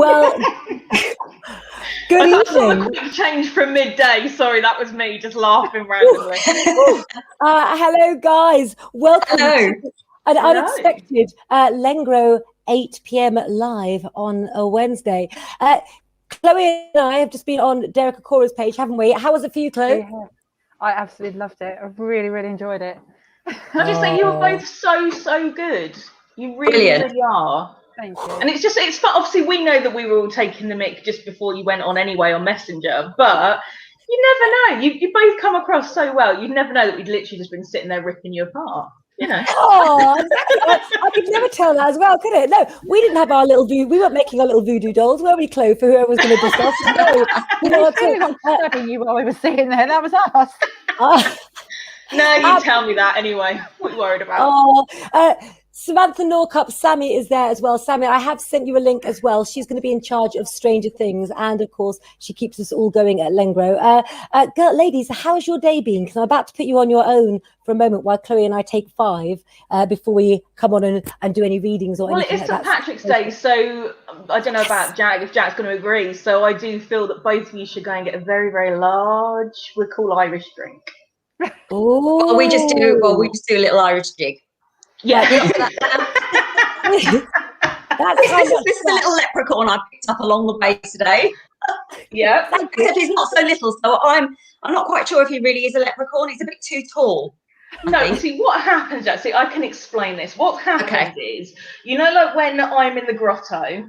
Well, good evening. A quick change from midday. Sorry, that was me just laughing randomly. Hello, guys. Welcome to an unexpected Lengro 8 p.m. live on a Wednesday. Chloe and I have just been on Derek Akora's page, haven't we? How was it for you, Chloe? Yeah, I absolutely loved it. I really, really enjoyed it. I just think you were both so good. You really are. Thank you. And it's fun. Obviously we know that we were all taking the mic just before you went on anyway on Messenger, but you never know. You both come across so well. You'd never know that we'd literally just been sitting there ripping you apart. You know. Oh, exactly. I could never tell that as well, could it? No, we didn't have our little we weren't making our little voodoo dolls, were we, Chloe, for whoever was going to discuss? No, you know what? Stabbing you while we were sitting there. That was us. No, you tell me that anyway. What are you worried about? Samantha Norcup, Sammy is there as well. Sammy, I have sent you a link as well. She's going to be in charge of Stranger Things, and of course, she keeps us all going at Lengro. Ladies, how's your day been? Because I'm about to put you on your own for a moment while Chloe and I take 5 before we come on and do any readings or anything. Well, it's St. Patrick's Day, so I don't know about Jack, if Jack's going to agree. So I do feel that both of you should go and get a very, very large, we call Irish drink. Oh, we just do a little Irish jig. Yeah. This is a little leprechaun I picked up along the way today. Yeah. Except he's not so little, so I'm not quite sure if he really is a leprechaun. He's a bit too tall. No, see what happens, Jack. See, I can explain this. What happens is, you know, like when I'm in the grotto.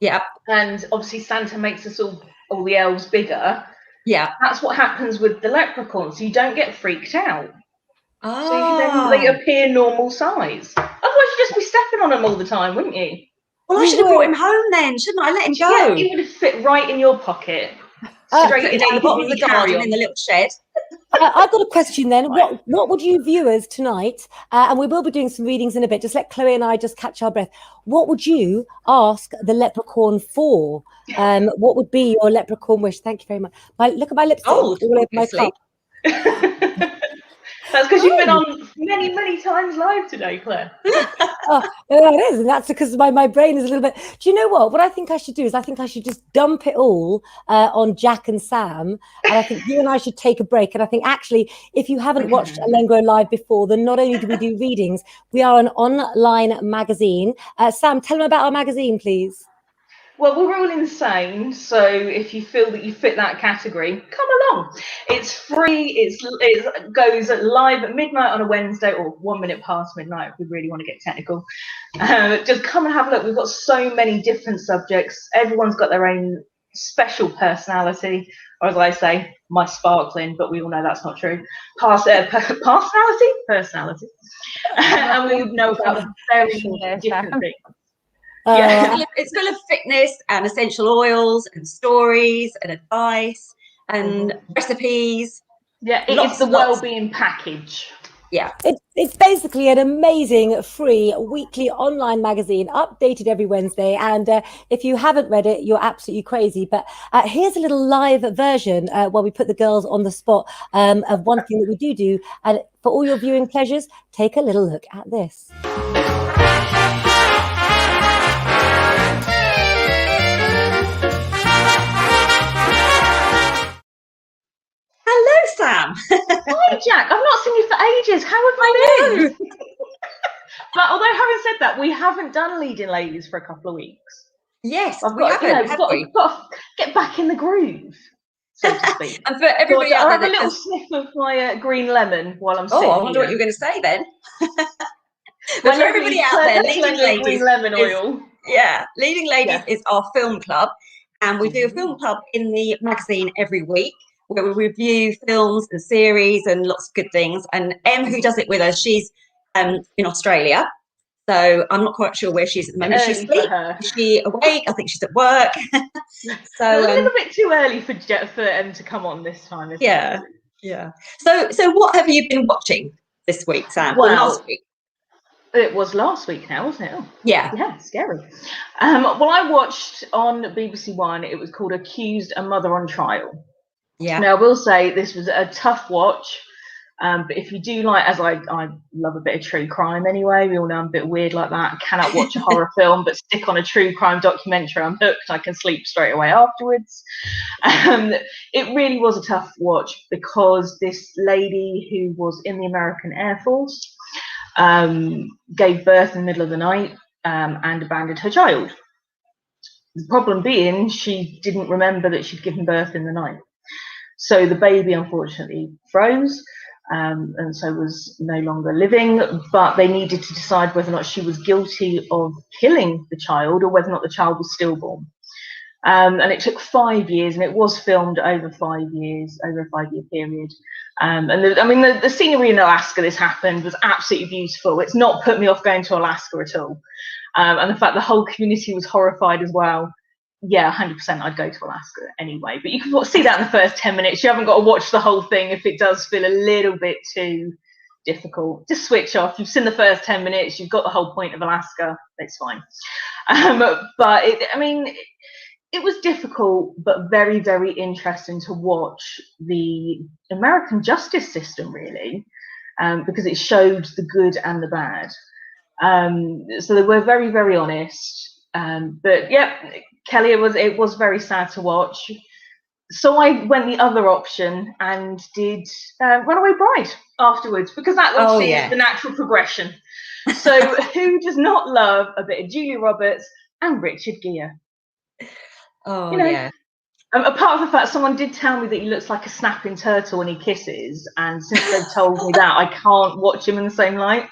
Yeah. And obviously Santa makes us all the elves bigger. Yeah. That's what happens with the leprechauns. So you don't get freaked out. So they appear normal size. Otherwise, you'd just be stepping on them all the time, wouldn't you? Well, I should have brought him home then, shouldn't I? Let him go. Yeah, he would have fit right in your pocket. Straight down the bottom of the garden in the little shed. I've got a question then. What would you viewers tonight, and we will be doing some readings in a bit, just let Chloe and I just catch our breath. What would you ask the leprechaun for? What would be your leprechaun wish? Thank you very much. Look at my lipstick all over my cup. That's because you've been on many times live today, Claire. It is, and that's because my brain is a little bit. Do you know what? What I think I should do is I think I should just dump it all on Jack and Sam, and I think you and I should take a break. And I think actually, if you haven't watched Lengro live before, then not only do we do readings, we are an online magazine. Sam, tell them about our magazine, please. Well, we're all insane, so if you feel that you fit that category, come along. It's free. It goes live at midnight on a Wednesday, or 1 minute past midnight if we really want to get technical. Just come and have a look. We've got so many different subjects. Everyone's got their own special personality, or as I say, my sparkling, but we all know that's not true. Personality. And we know about very different things. It's full of fitness and essential oils and stories and advice and recipes. Yeah, it's the well-being package. Yeah, it's basically an amazing free weekly online magazine, updated every Wednesday. And if you haven't read it, you're absolutely crazy. But here's a little live version where we put the girls on the spot of one thing that we do. And for all your viewing pleasures, take a little look at this. Hello, Sam. Hi, Jack. I've not seen you for ages. How have you been? But although having said that, we haven't done Leading Ladies for a couple of weeks. Yes, we've got to get back in the groove, so to speak. And for everybody out there, have a little sniff of my green lemon while I'm sitting. Oh, I wonder what you're going to say then. But for everybody out there, Leading Ladies, green lemon oil. Leading Ladies is our film club, and we do a film club in the magazine every week, where we review films and series and lots of good things. And Em, who does it with us, she's in Australia, so I'm not quite sure where she is at the moment. She's asleep. Is she awake? I think she's at work. So a little bit too early for Em to come on this time. Isn't it? Yeah. So what have you been watching this week, Sam? Well, last week. It was last week now, wasn't it? Oh, yeah, scary. Well, I watched on BBC One. It was called Accused: A Mother on Trial. Yeah. Now, I will say this was a tough watch. But if you do like, as I love a bit of true crime anyway, we all know I'm a bit weird like that. I cannot watch a horror film, but stick on a true crime documentary, I'm hooked. I can sleep straight away afterwards. It really was a tough watch because this lady who was in the American Air Force gave birth in the middle of the night and abandoned her child. The problem being she didn't remember that she'd given birth in the night. So the baby unfortunately froze and so was no longer living, but they needed to decide whether or not she was guilty of killing the child or whether or not the child was stillborn. And it took 5 years, and it was filmed over 5 years, over a 5-year period. And the scenery in Alaska this happened was absolutely beautiful. It's not put me off going to Alaska at all. And the fact the whole community was horrified as well. Yeah, 100% I'd go to Alaska anyway. But you can see that in the first 10 minutes. You haven't got to watch the whole thing if it does feel a little bit too difficult. Just switch off. You've seen the first 10 minutes. You've got the whole point of Alaska. It's fine. But it was difficult, but very, very interesting to watch the American justice system, really, because it showed the good and the bad. So they were very, very honest. But yeah, Kelly, it was very sad to watch. So I went the other option and did Runaway Bride afterwards, because that obviously is the natural progression. So who does not love a bit of Julia Roberts and Richard Gere? Oh, yeah. Apart from the fact someone did tell me that he looks like a snapping turtle when he kisses, and since they've told me that, I can't watch him in the same light.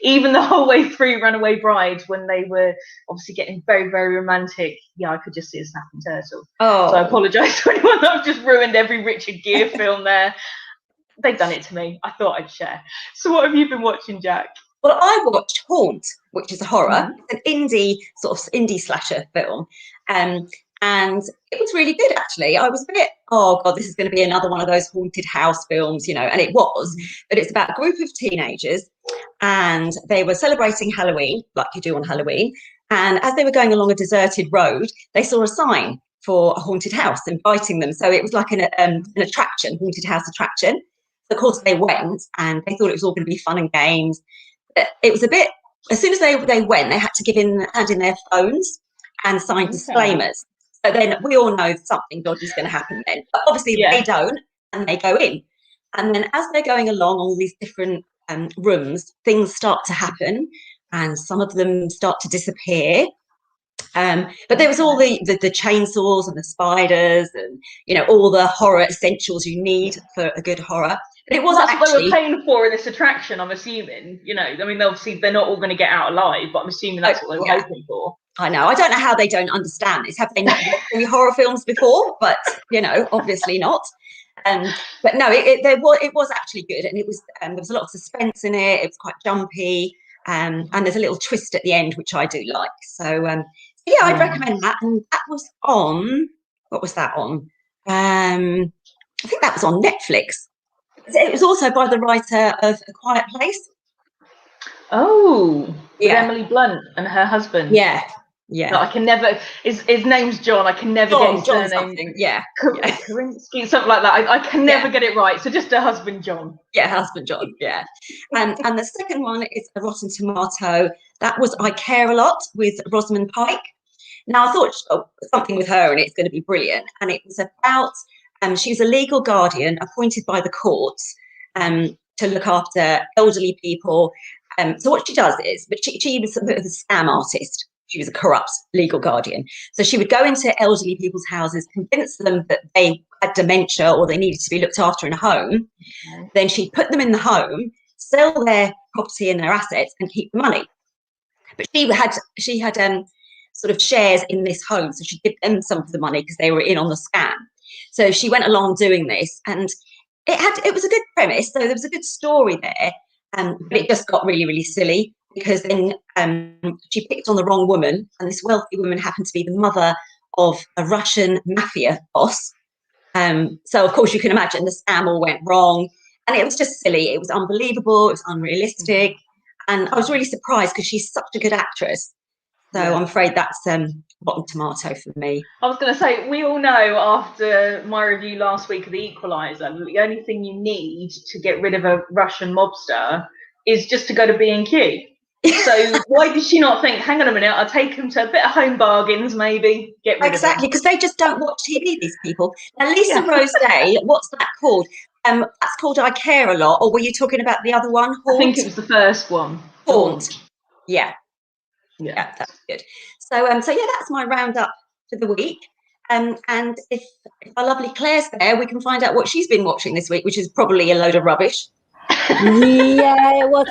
Even the whole way through Runaway Bride, when they were obviously getting very, very romantic, I could just see a snapping turtle. Oh. So I apologise to anyone that I've just ruined every Richard Gere film there. They've done it to me. I thought I'd share. So what have you been watching, Jack? Well, I watched Haunt, which is a horror, an indie slasher film. And it was really good, actually. I was a bit, oh God, this is going to be another one of those haunted house films, and it was. But it's about a group of teenagers, and they were celebrating Halloween, like you do on Halloween. And as they were going along a deserted road, they saw a sign for a haunted house inviting them. So it was like an attraction, haunted house attraction. So of course they went, and they thought it was all going to be fun and games. But it was a bit, as soon as they went, they had to hand in their phones and sign disclaimers. So then we all know something dodgy is going to happen then. But obviously they don't, and they go in. And then as they're going along all these different rooms, things start to happen, and some of them start to disappear. But there was all the chainsaws and the spiders and, all the horror essentials you need for a good horror. But it wasn't that's what they were paying for in this attraction, I'm assuming. Obviously they're not all going to get out alive, but I'm assuming that's what they were hoping for. I know. I don't know how they don't understand this. Have they not watched any horror films before? But obviously not. But no, it was actually good, and it was there was a lot of suspense in it. It was quite jumpy, and there's a little twist at the end which I do like. So yeah, I'd recommend that. And that was on. What was that on? I think that was on Netflix. It was also by the writer of A Quiet Place. Oh, with Emily Blunt and her husband. Yeah. No, I can never. His name's John. I can never get his surname. Something. Yeah. Karinsky, something like that. I can never get it right. So just her husband John. Yeah, husband John. Yeah. And the second one is A Rotten Tomato. That was I Care a Lot with Rosamund Pike. Now I thought something with her, and it's going to be brilliant. And it was about she's a legal guardian appointed by the courts to look after elderly people. So what she does is, but she was a bit of a scam artist. She was a corrupt legal guardian. So she would go into elderly people's houses, convince them that they had dementia or they needed to be looked after in a home. Then she'd put them in the home, sell their property and their assets, and keep the money. But she had sort of shares in this home, so she'd give them some of the money because they were in on the scam. So she went along doing this, and it was a good premise. So there was a good story there, but it just got really, really silly. Because then she picked on the wrong woman, and this wealthy woman happened to be the mother of a Russian mafia boss. So, of course, you can imagine the scam all went wrong, and it was just silly. It was unbelievable. It was unrealistic. And I was really surprised because she's such a good actress. So I'm afraid that's rotten tomato for me. I was going to say, we all know after my review last week of The Equalizer, the only thing you need to get rid of a Russian mobster is just to go to B&Q. So why did she not think, hang on a minute, I'll take them to a bit of Home Bargains, maybe, get rid Exactly, of because they just don't watch TV, these people. Now, Lisa Rose Day, what's that called? That's called I Care a Lot, or were you talking about the other one, Haunt? I think it was the first one. Haunt. Yeah, that's good. So yeah, that's my roundup for the week. And if our lovely Claire's there, we can find out what she's been watching this week, which is probably a load of rubbish. Yeah, well,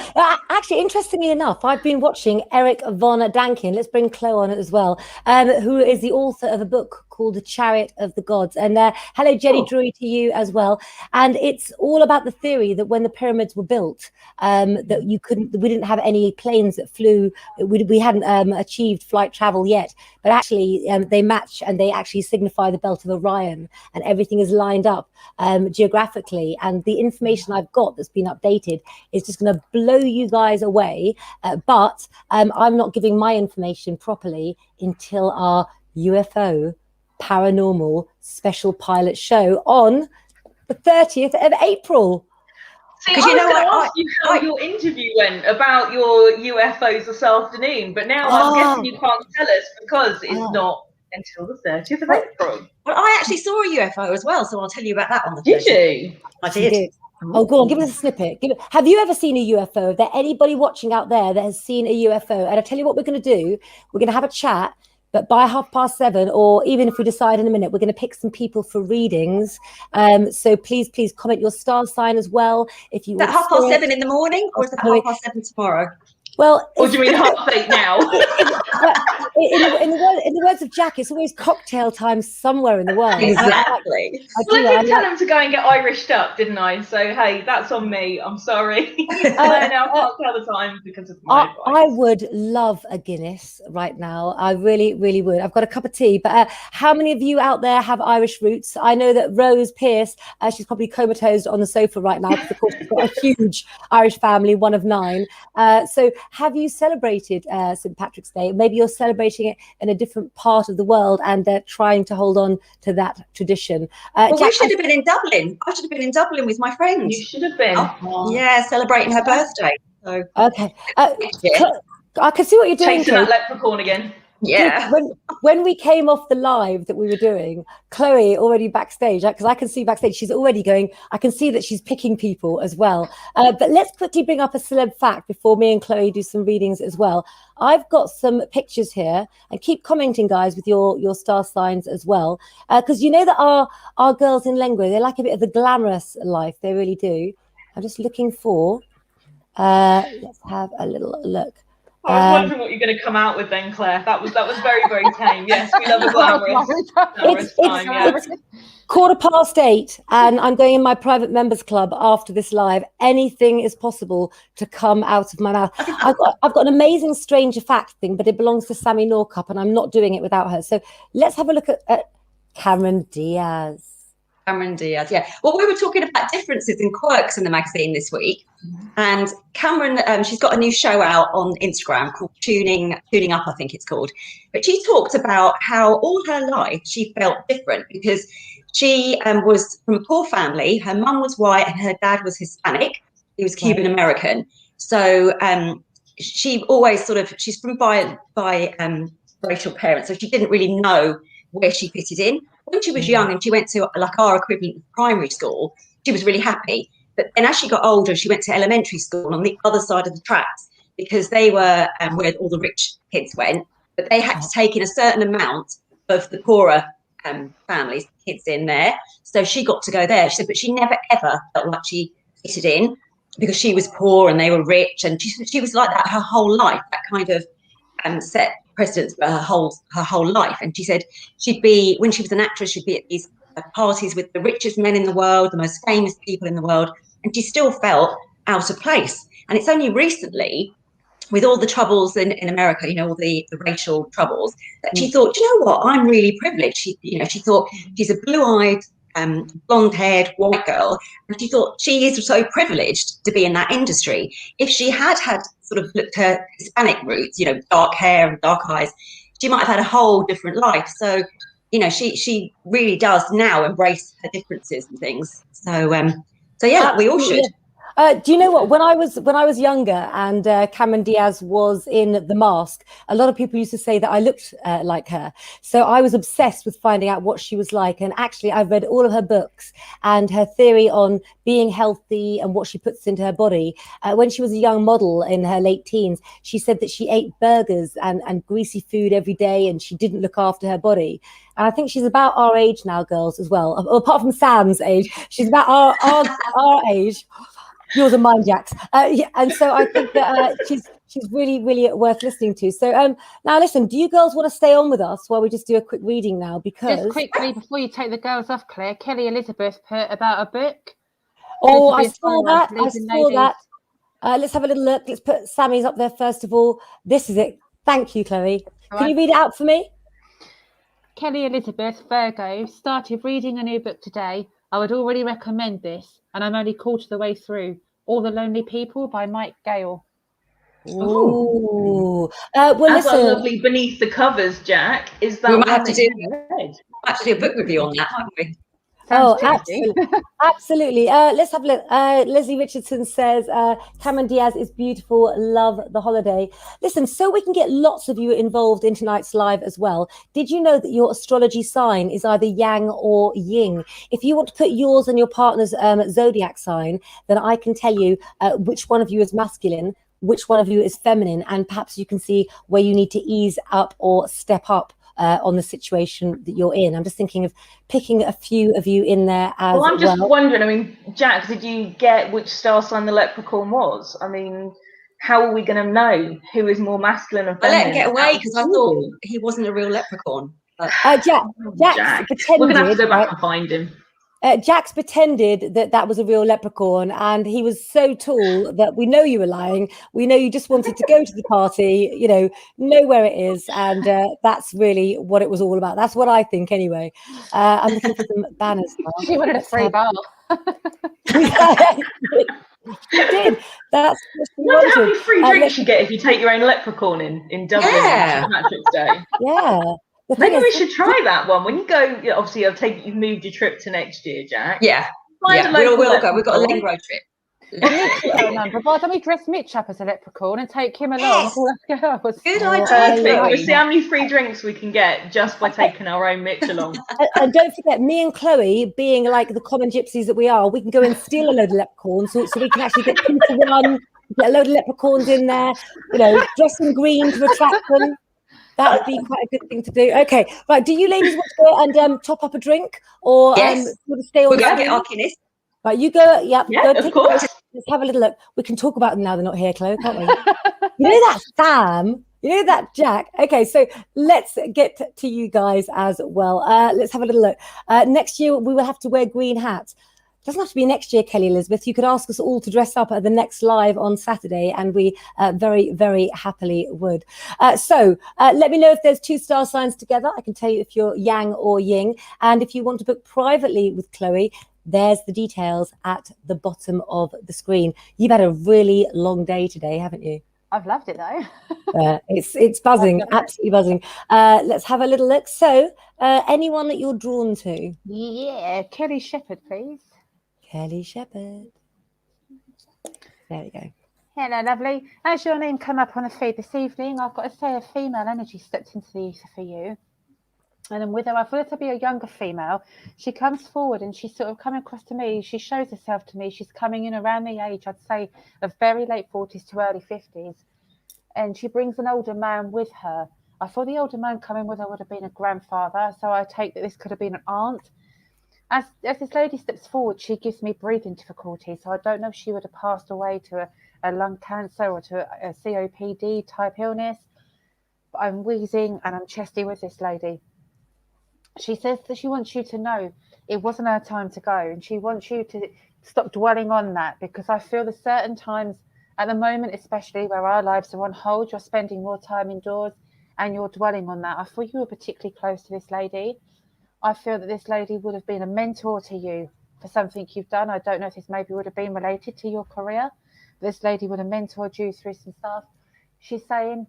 actually, interestingly enough, I've been watching Eric von Däniken. Let's bring Chloe on it as well, who is the author of a book called The Chariot of the Gods. And hello, Jenny Drury, to you as well. And it's all about the theory that when the pyramids were built, that we didn't have any planes that flew. We hadn't achieved flight travel yet, but actually they match and they actually signify the belt of Orion, and everything is lined up geographically. And the information I've got that's been updated is just going to blow you guys away. But I'm not giving my information properly until our UFO paranormal special pilot show on the 30th of April. See, I was going to ask you how your interview went about your UFOs this afternoon, but now I'm guessing you can't tell us because it's not until the 30th of April. Well, I actually saw a UFO as well, so I'll tell you about that on the 30th. Did you? I did. Oh, go on, give us a snippet. Have you ever seen a UFO? Is there anybody watching out there that has seen a UFO? And I'll tell you what we're going to do. We're going to have a chat, but by 7:30, or even if we decide in a minute, we're going to pick some people for readings. So please comment your star sign as well. If you is that 7:30 in the morning, or is it 7:30 tomorrow? Well, or do you mean 8:30 now? in the words of Jack, it's always cocktail time somewhere in the world. Exactly. I did tell him to go and get Irished up, didn't I? So hey, that's on me. I'm sorry. I now can't tell the time because of my advice. I would love a Guinness right now. I really, really would. I've got a cup of tea, but how many of you out there have Irish roots? I know that Rose Pierce, she's probably comatose on the sofa right now because, of course, she's got a huge Irish family, one of 9. So have you celebrated St. Patrick's Day? Maybe you're celebrating it in a different part of the world and they're trying to hold on to that tradition. Well, we should have been in Dublin. I should have been in Dublin with my friends. You should have been. Yeah, celebrating her birthday. So. Okay. I can see what you're doing. Chasing that leprechaun again. Yeah. When we came off the live that we were doing, Chloe already backstage, because I can see backstage, she's already going, I can see that she's picking people as well. But let's quickly bring up a celeb fact before me and Chloe do some readings as well. I've got some pictures here, and keep commenting, guys, with your star signs as well. Because you know that our girls in Lengro, they like a bit of the glamorous life. They really do. I'm just looking for, let's have a little look. I was wondering what you're going to come out with then, Claire. That was very, very tame. Yes, we love a glamorous time. It's 8:15, and I'm going in my private members club after this live. Anything is possible to come out of my mouth. I've got an amazing Stranger Fact thing, but it belongs to Sammy Norcup, and I'm not doing it without her. So let's have a look at Cameron Diaz. Cameron Diaz, yeah. Well, we were talking about differences and quirks in the magazine this week, and Cameron, she's got a new show out on Instagram called Tuning Up, I think it's called. But she talked about how all her life she felt different because she was from a poor family. Her mum was white and her dad was Hispanic. He was Cuban American. So she always she's from by racial parents, so she didn't really know where she fitted in. When she was young and she went to like our equivalent of primary school, she was really happy. But then as she got older, she went to elementary school on the other side of the tracks because they were where all the rich kids went. But they had to take in a certain amount of the poorer families, kids in there. So she got to go there. She said, but she never, ever felt like she fitted in because she was poor and they were rich. And she was like that her whole life, that kind of set precedents for her whole life. And she said she'd be, when she was an actress, she'd be at these parties with the richest men in the world, the most famous people in the world, and she still felt out of place. And it's only recently, with all the troubles in America, all the racial troubles, that she thought, you know what, I'm really privileged. She thought she's a blue-eyed, blonde-haired white girl, and she thought she is so privileged to be in that industry. If she had sort of looked her Hispanic roots, dark hair and dark eyes, she might have had a whole different life. So, you know, she really does now embrace her differences and things. So yeah, we all should. Do you know what? When I was younger and Cameron Diaz was in The Mask, a lot of people used to say that I looked like her. So I was obsessed with finding out what she was like. And actually, I've read all of her books and her theory on being healthy and what she puts into her body. When she was a young model in her late teens, she said that she ate burgers and greasy food every day, and she didn't look after her body. And I think she's about our age now, girls, as well. Apart from Sam's age, she's about our age. Yours and mine, Jax. Yeah, and so I think that she's really, really worth listening to. So now listen, do you girls want to stay on with us while we just do a quick reading now? Because just quickly before you take the girls off, Claire, Kelly Elizabeth put about a book. Oh, I saw that. I saw that. Let's have a little look. Let's put Sammy's up there first of all. This is it. Thank you, Chloe. Can you read it out for me? Kelly Elizabeth, Virgo, started reading a new book today. I would already recommend this, and I'm only quarter of the way through. All the Lonely People by Mike Gale. Ooh. Well, listen. our lovely Beneath the Covers, Jack, is that we might one have to that do, you read? actually a book review on that, mightn't we? Absolutely. Let's have a look. Leslie Richardson says, Cameron Diaz is beautiful. Love the holiday. Listen, so we can get lots of you involved in tonight's live as well. Did you know that your astrology sign is either yang or yin? If you want to put yours and your partner's zodiac sign, then I can tell you which one of you is masculine, which one of you is feminine, and perhaps you can see where you need to ease up or step up on the situation that you're in. I'm just thinking of picking a few of you in there as well. I'm just wondering, I mean, Jack, did you get which star sign the leprechaun was? I mean, how are we going to know who is more masculine and feminine? I let him get away because I thought he wasn't a real leprechaun. But... Jack pretended, we're going to have to go back and find him. Jax pretended that was a real leprechaun, and he was so tall that we know you were lying. We know you just wanted to go to the party, you know where it is, and that's really what it was all about. That's what I think, anyway. I'm looking for some banners now. She wanted a free bar. She did. That's what she wonder wanted. how many free drinks you get if you take your own leprechaun in Dublin on St. Patrick's Day. Yeah. Maybe we should try that one when you go. Obviously, I'll take you've moved your trip to next year, Jack. Yeah, we'll go. We've got a Lengro trip. But why don't we dress Mitch up as a leprechaun and take him along? Yes. Good idea. Perfect. We'll see how many free drinks we can get just by taking our own Mitch along. And don't forget, me and Chloe, being like the common gypsies that we are, we can go and steal a load of leprechauns, so we can actually get 2 to 1, get a load of leprechauns in there, dress in green to attract them. That would be quite a good thing to do. Okay, right. Do you ladies want to go and top up a drink, or stay on? We're going to get our Guinness. Right, you go. Yep. Yeah, of course. Let's have a little look. We can talk about them now. They're not here, Chloe, can't we? You know that Sam. You know that Jack. Okay, so let's get to you guys as well. Let's have a little look. Next year we will have to wear green hats. Doesn't have to be next year, Kelly Elizabeth. You could ask us all to dress up at the next live on Saturday, and we very, very happily would. So let me know if there's 2 star signs together. I can tell you if you're yang or yin. And if you want to book privately with Chloe, there's the details at the bottom of the screen. You've had a really long day today, haven't you? I've loved it, though. It's buzzing, absolutely buzzing. Let's have a little look. So anyone that you're drawn to? Yeah, Kelly Shepherd, please. Kelly Shepherd. There we go. Hello, lovely. As your name come up on the feed this evening, I've got to say a female energy stepped into the ether for you. And then with her, I thought it to be a younger female. She comes forward and she's sort of coming across to me. She shows herself to me. She's coming in around the age, I'd say, of very late 40s to early 50s. And she brings an older man with her. I thought the older man coming with her would have been a grandfather. So I take that this could have been an aunt. As this lady steps forward, she gives me breathing difficulties. So I don't know if she would have passed away to a lung cancer or to a COPD type illness. But I'm wheezing and I'm chesty with this lady. She says that she wants you to know it wasn't her time to go. And she wants you to stop dwelling on that, because I feel that certain times at the moment, especially where our lives are on hold, you're spending more time indoors and you're dwelling on that. I thought you were particularly close to this lady. I feel that this lady would have been a mentor to you for something you've done. I don't know if this maybe would have been related to your career. But this lady would have mentored you through some stuff. She's saying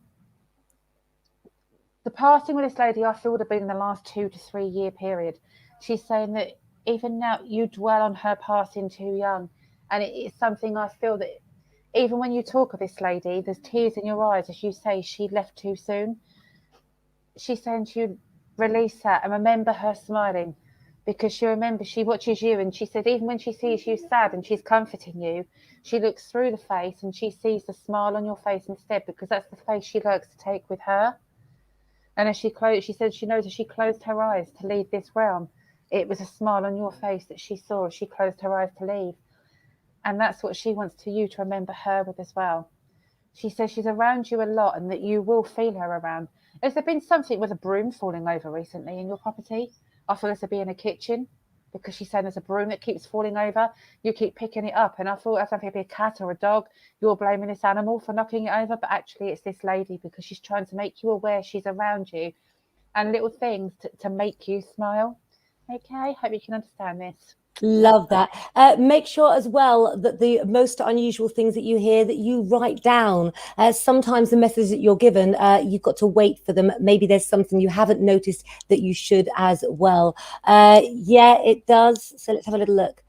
the passing with this lady, I feel, would have been in the last 2 to 3 year period. She's saying that even now you dwell on her passing too young. And it's something I feel that even when you talk of this lady, there's tears in your eyes as you say she left too soon. She's saying to you, release that and remember her smiling, because she remembers, she watches you, and she said even when she sees you sad and she's comforting you, she looks through the face and she sees the smile on your face instead, because that's the face she likes to take with her. And as she said she knows as she closed her eyes to leave this realm, it was a smile on your face that she saw as she closed her eyes to leave. And that's what she wants you to remember her with as well. She says she's around you a lot and that you will feel her around. Has there been something with a broom falling over recently in your property? I thought this would be in a kitchen, because she's saying there's a broom that keeps falling over. You keep picking it up, and I thought that's something, be a cat or a dog. You're blaming this animal for knocking it over, but actually it's this lady, because she's trying to make you aware she's around you, and little things to make you smile. Okay, hope you can understand this. Love that. Make sure as well that the most unusual things that you hear, that you write down. Sometimes the messages that you're given, you've got to wait for them. Maybe there's something you haven't noticed that you should as well. Yeah, it does. So let's have a little look.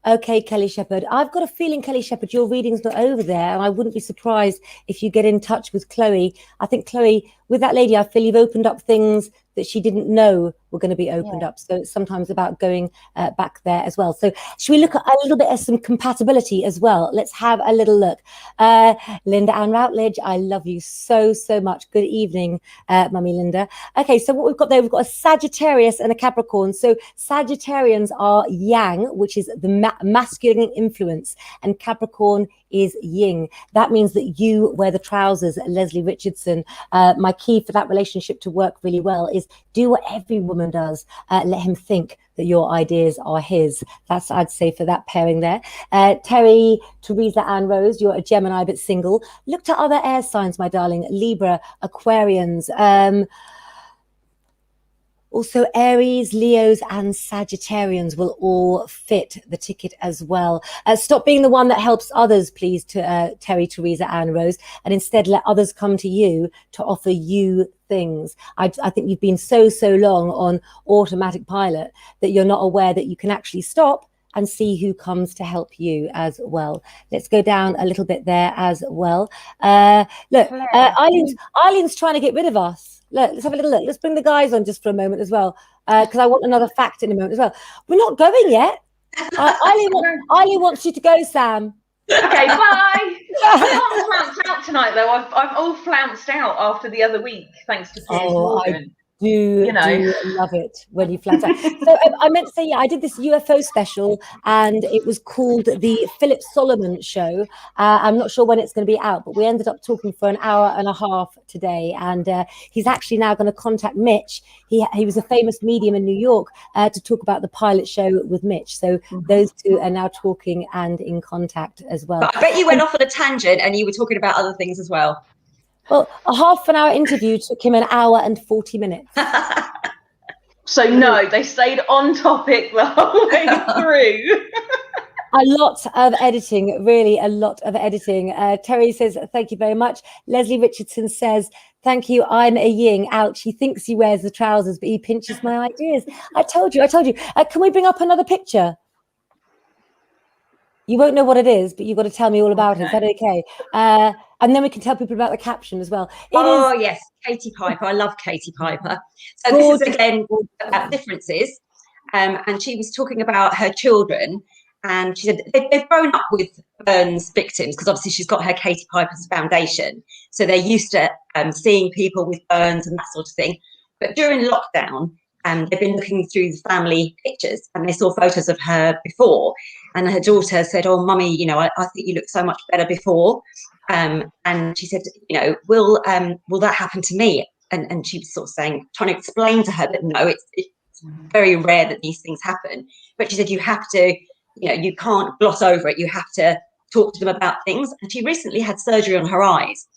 Okay, Kelly Shepherd. I've got a feeling, Kelly Shepherd, your reading's not over there, and I wouldn't be surprised if you get in touch with Chloe. I think, Chloe, with that lady, I feel you've opened up things that she didn't know were going to be opened up. So it's sometimes about going back there as well. So should we look at a little bit of some compatibility as well? Let's have a little look. Linda Ann Routledge, I love you so, so much. Good evening, Mummy Linda. Okay, so what we've got there, we've got a Sagittarius and a Capricorn. So Sagittarians are Yang, which is the masculine influence, and Capricorn is Yin. That means that you wear the trousers, Leslie Richardson. My key for that relationship to work really well is do what every woman does. Let him think that your ideas are his. That's, I'd say, for that pairing there. Terry, Teresa Ann Rose, you're a Gemini but single. Look to other air signs, my darling. Libra, Aquarians. Also, Aries, Leos, and Sagittarians will all fit the ticket as well. Stop being the one that helps others, please, to Terry, Teresa, Ann Rose, and instead let others come to you to offer you things. I think you've been so long on automatic pilot that you're not aware that you can actually stop and see who comes to help you as well. Let's go down a little bit there as well. Look, Eileen's trying to get rid of us. Look, let's have a little look. Let's bring the guys on just for a moment as well, because I want another fact in a moment as well. We're not going yet. Eileen wants you to go, Sam. Okay, bye. I'm not flounced out tonight, though. I've all flounced out after the other week, thanks to Piers Morgan. Do love it when you flat out. So I meant to say, yeah, I did this UFO special, and it was called the Philip Solomon Show. I'm not sure when it's going to be out, but we ended up talking for an hour and a half today, and he's actually now going to contact Mitch. He was a famous medium in New York to talk about the pilot show with Mitch. So those two are now talking and in contact as well. But I bet you went off on a tangent and you were talking about other things as well. Well, a half an hour interview took him an hour and 40 minutes. So no, they stayed on topic the whole way through. A lot of editing, really a lot of editing. Terry says, thank you very much. Leslie Richardson says, thank you, I'm a Yin. Ouch, he thinks he wears the trousers, but he pinches my ideas. I told you. Can we bring up another picture? You won't know what it is, but you've got to tell me all about it. Is that okay? And then we can tell people about the caption as well. Yes, Katie Piper. I love Katie Piper. So this is again about differences. And she was talking about her children. And she said they've grown up with Burns victims, because obviously she's got her Katie Piper's foundation. So they're used to seeing people with burns and that sort of thing. But during lockdown, they've been looking through the family pictures, and they saw photos of her before. And her daughter said, oh, Mummy, I think you look so much better before. And she said, will that happen to me? And she was sort of saying, trying to explain to her that no, it's very rare that these things happen. But she said, you have to, you can't gloss over it. You have to talk to them about things. And she recently had surgery on her eyes.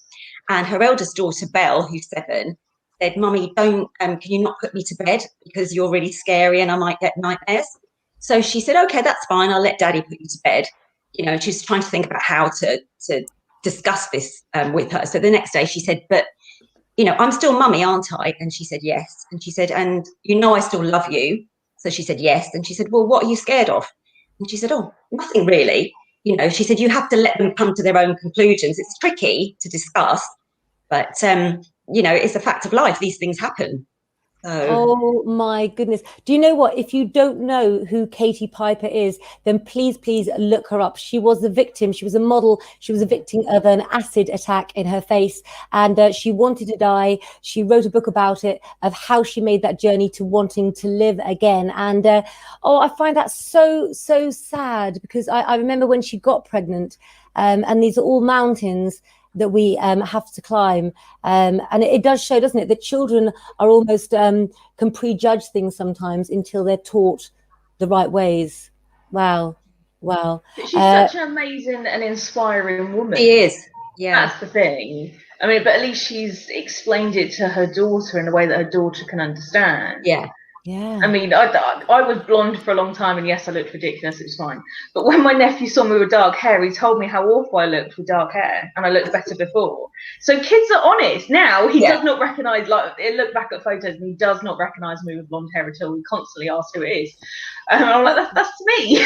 And her eldest daughter, Belle, who's 7, said, Mummy, can you not put me to bed because you're really scary and I might get nightmares? So she said, okay, that's fine. I'll let Daddy put you to bed. She's trying to think about how to discuss this with her. So the next day she said, but you know, I'm still mummy, aren't I? And she said, yes. And she said, and you know, I still love you. So she said, yes. And she said, well, what are you scared of? And she said, oh, nothing really. You know, she said, you have to let them come to their own conclusions. It's tricky to discuss, but, you know, it's a fact of life. These things happen. So. Oh my goodness. Do you know what? If you don't know who Katie Piper is, then please look her up. She was the victim. She was a model. She was a victim of an acid attack in her face, and she wanted to die. She wrote a book about it, of how she made that journey to wanting to live again. And I find that so sad, because I remember when she got pregnant, and these are all mountains that we have to climb, and it does show, doesn't it, that children are almost can prejudge things sometimes until they're taught the right ways. Wow. She's such an amazing and inspiring woman. She is. Yeah, that's the thing. I mean, but at least she's explained it to her daughter in a way that her daughter can understand. Yeah. Yeah. I mean, I was blonde for a long time, and yes, I looked ridiculous. It was fine. But when my nephew saw me with dark hair, he told me how awful I looked with dark hair, and I looked better before. So kids are honest. Now he does not recognise. Like, look back at photos, and he does not recognise me with blonde hair at all. He constantly asks who it is, and I'm like, that's me.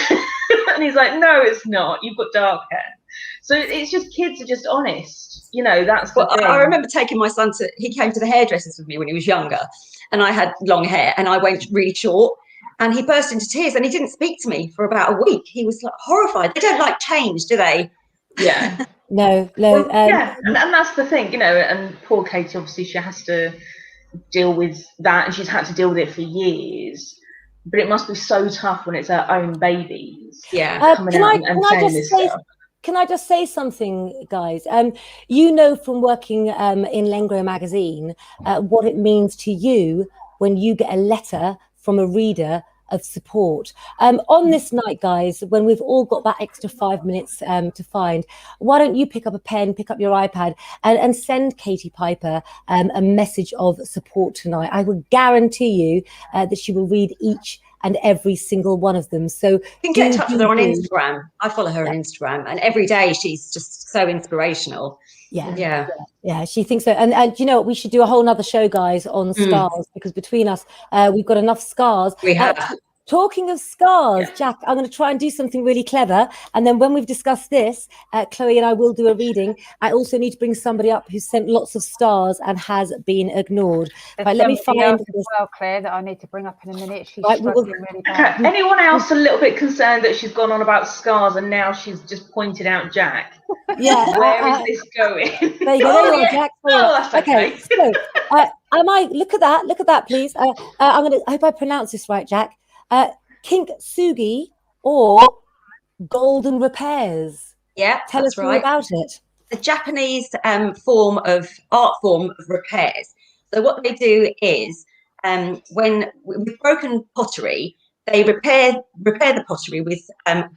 And he's like, no, it's not. You've got dark hair. So it's just, kids are just honest. You know, that's the thing. I remember taking my son he came to the hairdressers with me when he was younger, and I had long hair and I went really short, and he burst into tears and he didn't speak to me for about a week. He was like horrified. They don't like change, do they? Yeah. No. Well, yeah, and that's the thing, you know, and poor Katie, obviously she has to deal with that, and she's had to deal with it for years. But it must be so tough when it's her own babies. Yeah. Coming out and saying this stuff. Can I just say something, guys? You know, from working in Lengro magazine, what it means to you when you get a letter from a reader of support. On this night, guys, when we've all got that extra 5 minutes to find, why don't you pick up a pen, pick up your iPad, and send Katie Piper a message of support tonight. I would guarantee you that she will read each and every single one of them. So you can get in touch with her on Instagram. I follow her on Instagram, and every day she's just so inspirational. Yeah, she thinks so. And you know what, we should do a whole nother show, guys, on scars, because between us we've got enough scars. We have. Talking of scars, Jack, I'm going to try and do something really clever. And then when we've discussed this, Chloe and I will do a reading. I also need to bring somebody up who sent lots of stars and has been ignored. Right, let me find as well, Claire, that I need to bring up in a minute. She's right, struggling really bad. Anyone else a little bit concerned that she's gone on about scars and now she's just pointed out Jack? Yeah. Where is this going? There you go. There you are, Jack. That's okay. So, look at that, please. I hope I pronounce this right, Jack. Kintsugi or golden repairs. Yeah, tell us more about it. The Japanese art form of repairs. So what they do is, when with broken pottery, they repair the pottery with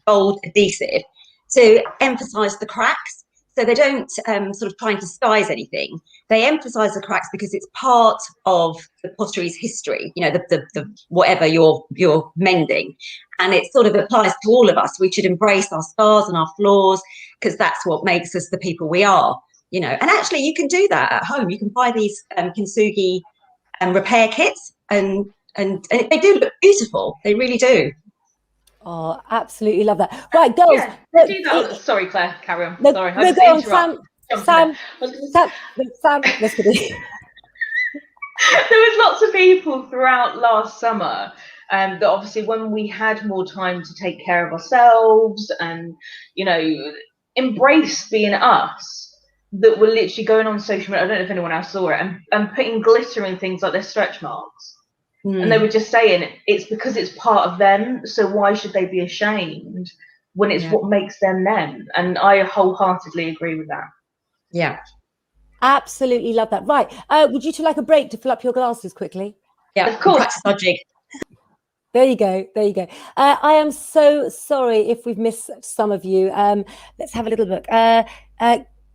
gold adhesive to emphasize the cracks. So they don't sort of try and disguise anything. They emphasize the cracks because it's part of the pottery's history, you know, the whatever you're mending. And it sort of applies to all of us. We should embrace our scars and our flaws, because that's what makes us the people we are, you know. And actually you can do that at home. You can buy these kintsugi repair kits, and they do look beautiful. They really do. Oh, absolutely love that. Right, girls. Yeah, do that. Sorry, Claire, carry on. Sorry, no, go on, Sam, let's go. There was lots of people throughout last summer that obviously, when we had more time to take care of ourselves and, you know, embrace being us, that were literally going on social media. I don't know if anyone else saw it, and putting glitter in things like their stretch marks. And they were just saying it's because it's part of them, so why should they be ashamed when it's what makes them them? And I wholeheartedly agree with that. Yeah, absolutely love that. Right, would you two like a break to fill up your glasses quickly? Yeah, of course. Practice our jig. There you go. I am so sorry if we've missed some of you. Let's have a little look.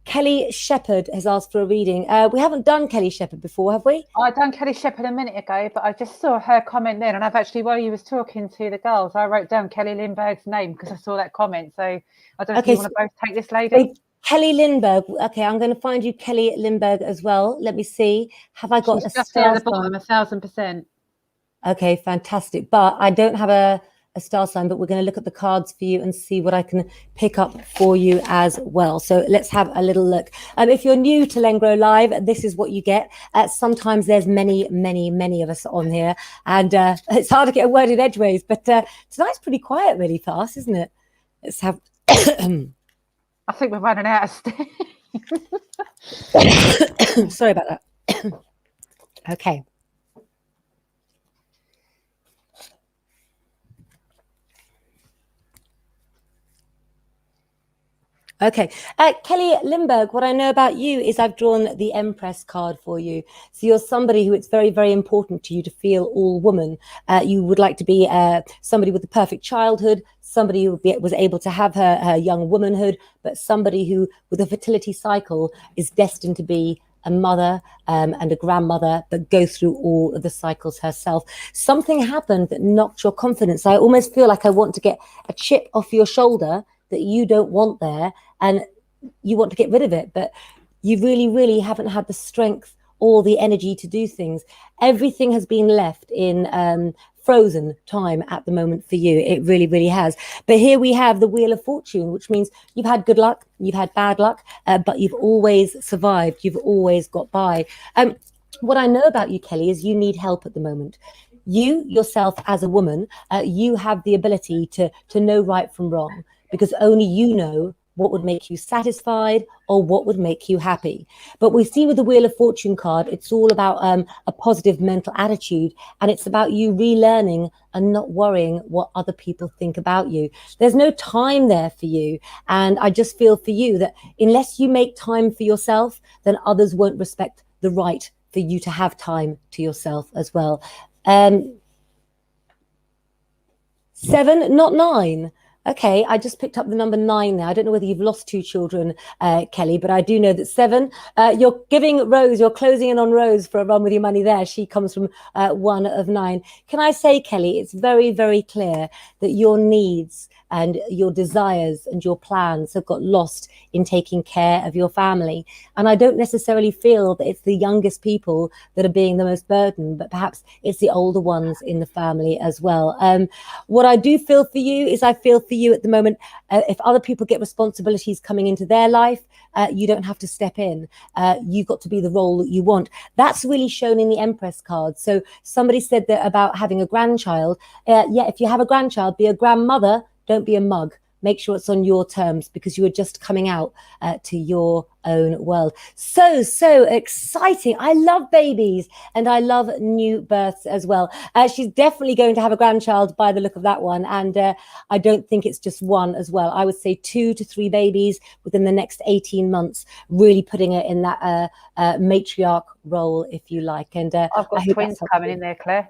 Kelly Shepherd has asked for a reading. We haven't done Kelly Shepherd before, have we? I've done Kelly Shepherd a minute ago, but I just saw her comment then, and I've actually, while you was talking to the girls, I wrote down Kelly Lindbergh's name because I saw that comment. So I don't know if you want to both take this lady. Kelly Lindberg. Okay, I'm going to find you Kelly Lindberg as well. Let me see. Have I got She's a just star at the bottom, sign? 1,000%. Okay, fantastic. But I don't have a star sign, but we're going to look at the cards for you and see what I can pick up for you as well. So let's have a little look. If you're new to Lengro Live, this is what you get. Sometimes there's many, many, many of us on here, and it's hard to get a word in edgeways, but tonight's pretty quiet really fast, isn't it? Let's have... I think we're running out of steam. Sorry about that. Okay. Okay. Kelly Lindberg, what I know about you is I've drawn the Empress card for you. So you're somebody who it's very, very important to you to feel all woman. You would like to be somebody with the perfect childhood, somebody who was able to have her young womanhood, but somebody who, with a fertility cycle, is destined to be a mother and a grandmother, but go through all of the cycles herself. Something happened that knocked your confidence. I almost feel like I want to get a chip off your shoulder that you don't want there, and you want to get rid of it, but you really, really haven't had the strength or the energy to do things. Everything has been left in frozen time at the moment for you. It really, really has. But here we have the Wheel of Fortune, which means you've had good luck, you've had bad luck, but you've always survived. You've always got by. What I know about you, Kelly, is you need help at the moment. You yourself as a woman, you have the ability to know right from wrong, because only you know what would make you satisfied or what would make you happy. But we see with the Wheel of Fortune card, it's all about a positive mental attitude, and it's about you relearning and not worrying what other people think about you. There's no time there for you. And I just feel for you that unless you make time for yourself, then others won't respect the right for you to have time to yourself as well. 7, not 9. Okay, I just picked up the number 9 now. I don't know whether you've lost 2 children, Kelly, but I do know that 7, you're giving Rose, you're closing in on Rose for a run with your money there. She comes from 1 of 9. Can I say, Kelly, it's very, very clear that your needs and your desires and your plans have got lost in taking care of your family. And I don't necessarily feel that it's the youngest people that are being the most burdened, but perhaps it's the older ones in the family as well. What I do feel for you is I feel for you at the moment, if other people get responsibilities coming into their life, you don't have to step in. You've got to be the role that you want. That's really shown in the Empress card. So somebody said that about having a grandchild. Yeah, if you have a grandchild, be a grandmother. Don't be a mug. Make sure it's on your terms, because you are just coming out to your own world. So exciting. I love babies and I love new births as well. She's definitely going to have a grandchild by the look of that one. And I don't think it's just one as well. I would say 2 to 3 babies within the next 18 months, really putting her in that matriarch role, if you like. And I've got twins coming in there, Claire.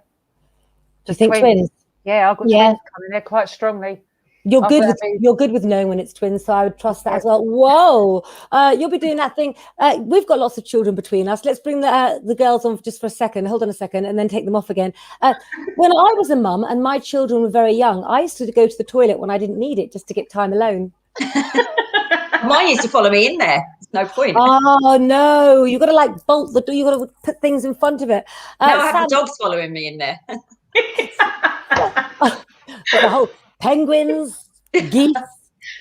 Do you think twins? Yeah, I've got twins coming there quite strongly. You're good with knowing when it's twins, so I would trust that as well. Whoa, you'll be doing that thing. We've got lots of children between us. Let's bring the girls on just for a second. Hold on a second, and then take them off again. When I was a mum and my children were very young, I used to go to the toilet when I didn't need it, just to get time alone. Mine used to follow me in there. There's no point. Oh no, you got to like bolt the door. You got to put things in front of it. Now I have the dogs following me in there. The whole penguins, geese.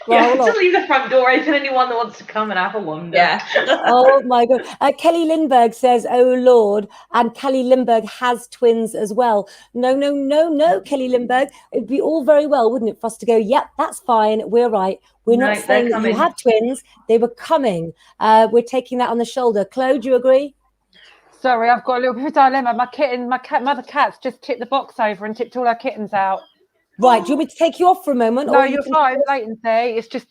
Yeah, to leave the front door open. Anyone that wants to come and have a wander. Yeah. Oh my God. Kelly Lindberg says, "Oh Lord," and Kelly Lindberg has twins as well. No, Kelly Lindberg. It'd be all very well, wouldn't it, for us to go, yep, that's fine. We're right. We're not saying that you have twins. They were coming. We're taking that on the shoulder. Chloe, do you agree? Sorry, I've got a little bit of a dilemma. My mother cat's just tipped the box over and tipped all her kittens out. Right, do you want me to take you off for a moment? No, you're fine, latency. It's just...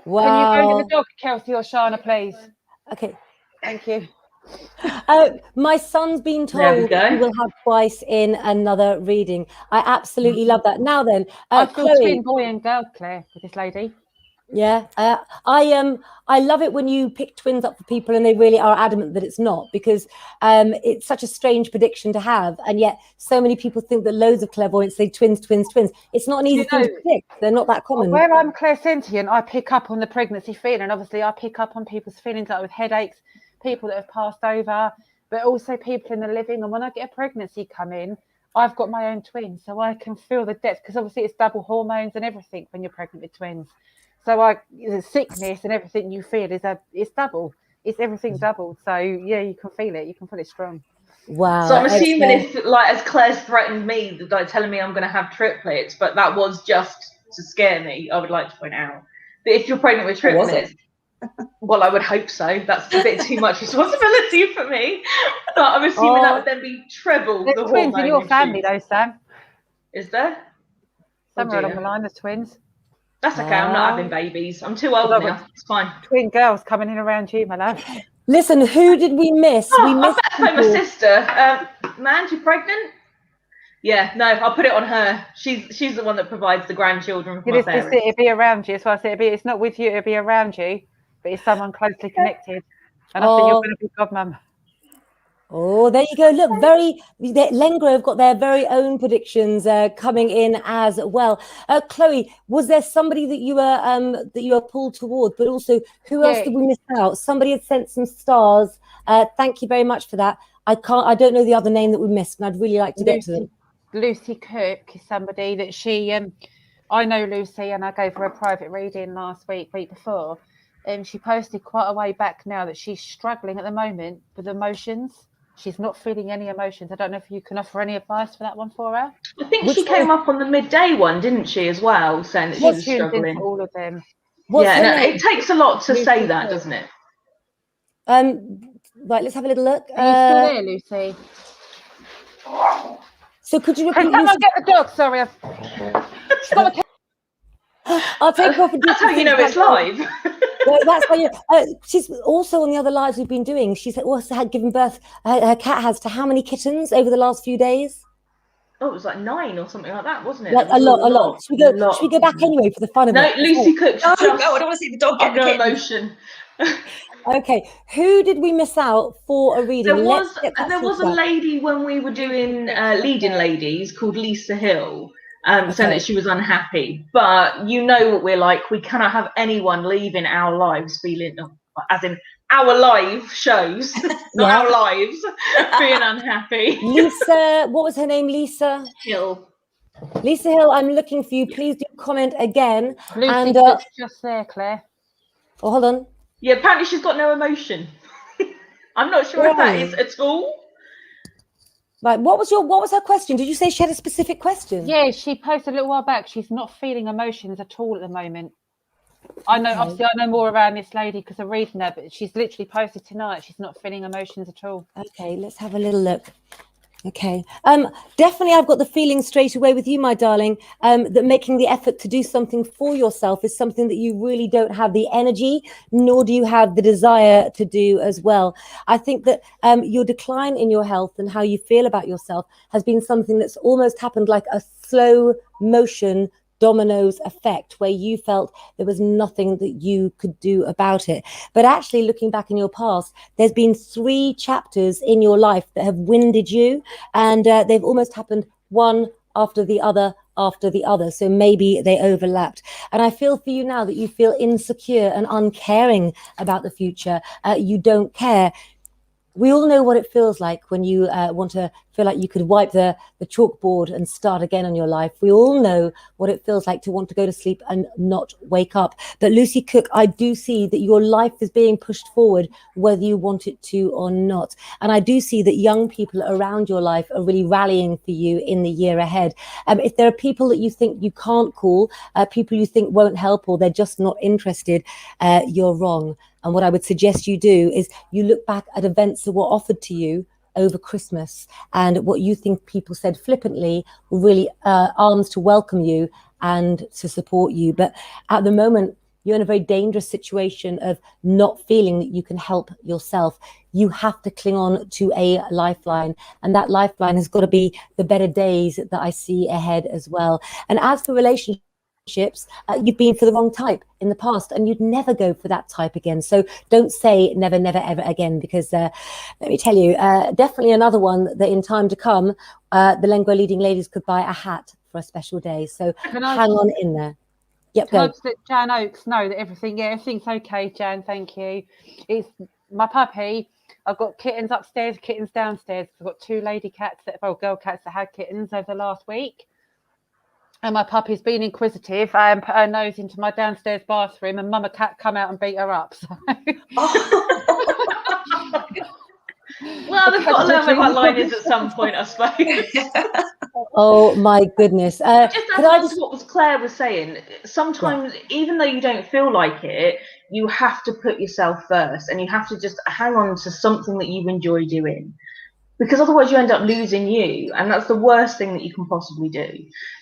Wow. Can you go to the dog, Kelsey or Shana, please? Okay. Thank you. My son's been told he will have twice in another reading. I absolutely love that. Now then, I've got Chloe, twin boy and girl, Claire, with this lady. Yeah, I love it when you pick twins up for people and they really are adamant that it's not, because it's such a strange prediction to have, and yet so many people think that loads of clairvoyants say twins. It's not an easy thing to predict. They're not that common. Where I'm clairsentient, I pick up on the pregnancy feeling. Obviously, I pick up on people's feelings, like with headaches, people that have passed over, but also people in the living. And when I get a pregnancy come in, I've got my own twin, so I can feel the depth, because obviously it's double hormones and everything when you're pregnant with twins. So the sickness and everything you feel it's double. It's everything double. So yeah, you can feel it. You can feel it strong. Wow. So I'm assuming if, like, as Claire's threatened me, like telling me I'm going to have triplets, but that was just to scare me, I would like to point out that if you're pregnant with triplets, well, I would hope so. That's a bit too much responsibility for me. But I'm assuming that would then be treble There's the twins in your family, though, Sam. Is there? Somewhere along the line, there's twins. That's okay. I'm not having babies. I'm too old now. It's fine. Twin girls coming in around you, my love. Listen, who did we miss? We missed my sister. Man, you pregnant? Yeah, no, I'll put it on her. She's the one that provides the grandchildren for my parents. It'll be around you. So I said it's not with you, it'll be around you, but it's someone closely connected. And I think you're going to be godmum. Oh, there you go. Look, Lengro have got their very own predictions coming in as well. Chloe, was there somebody that you were pulled toward? But also, who else did we miss out? Somebody had sent some stars. Thank you very much for that. I don't know the other name that we missed, and I'd really like to get to them. Lucy Cook is somebody that I know Lucy, and I gave her a private reading week before, and she posted quite a way back now that she's struggling at the moment with emotions. She's not feeling any emotions. I don't know if you can offer any advice for that one for her. I think she came up on the midday one, didn't she, as well, saying that she was struggling. All of them. It takes a lot to say that, doesn't it? Right, let's have a little look. Are you still there, Lucy? So could you repeat? Can I get the dog? Sorry, I'll take her off. That's how you know it's live. Well, that's why she's also on the other lives we've been doing. She's also had given birth. Her cat has to how many kittens over the last few days? Oh, it was like 9 or something like that, wasn't it? Like a lot. Should we go back anyway for the fun of it? No, Lucy Cook. Oh, I don't want to see the dog get no emotion. Okay, who did we miss out for a reading? There was a lady when we were doing Leading Ladies called Lisa Hill. Saying that she was unhappy, but you know what we're like. We cannot have anyone leaving our lives feeling, as in our live shows, not our lives, being unhappy. Lisa, what was her name? Lisa Hill. Lisa Hill, I'm looking for you. Please do comment again. Lucy, just there, Claire. Oh, hold on. Yeah, apparently she's got no emotion. I'm not sure if that is at all. Right, what was her question? Did you say she had a specific question? Yeah, she posted a little while back. She's not feeling emotions at all at the moment. I know, obviously, I know more around this lady because I'm reading her, but she's literally posted tonight. She's not feeling emotions at all. Okay, let's have a little look. Okay, definitely I've got the feeling straight away with you, my darling, that making the effort to do something for yourself is something that you really don't have the energy, nor do you have the desire to do as well. I think that your decline in your health and how you feel about yourself has been something that's almost happened like a slow motion dominoes effect, where you felt there was nothing that you could do about it. But actually, looking back in your past, there's been 3 chapters in your life that have winded you, and they've almost happened one after the other after the other. So maybe they overlapped. And I feel for you now that you feel insecure and uncaring about the future. You don't care. We all know what it feels like when you want to feel like you could wipe the chalkboard and start again on your life. We all know what it feels like to want to go to sleep and not wake up. But Lucy Cook, I do see that your life is being pushed forward, whether you want it to or not. And I do see that young people around your life are really rallying for you in the year ahead. If there are people that you think you can't call, people you think won't help, or they're just not interested, you're wrong. And what I would suggest you do is you look back at events that were offered to you over Christmas and what you think people said flippantly were really arms to welcome you and to support you. But at the moment, you're in a very dangerous situation of not feeling that you can help yourself. You have to cling on to a lifeline, and that lifeline has got to be the better days that I see ahead as well. And as for relationships, you've been for the wrong type in the past, and you'd never go for that type again. So don't say never, never, ever again, because let me tell you, definitely another one that in time to come, the Lengro leading ladies could buy a hat for a special day. So hang on in there. Yep, Can I go. just let Jan Oakes know that everything's okay, Jan, thank you. It's my puppy. I've got kittens upstairs, kittens downstairs. I've got 2 girl cats that had kittens over the last week. And my puppy's been inquisitive and put her nose into my downstairs bathroom, and Mama Cat come out and beat her up. So. Well, they've got to learn what that line is at some point, I suppose. Oh my goodness. Just as what Claire was saying, sometimes even though you don't feel like it, you have to put yourself first, and you have to just hang on to something that you enjoy doing, because otherwise you end up losing you, and that's the worst thing that you can possibly do.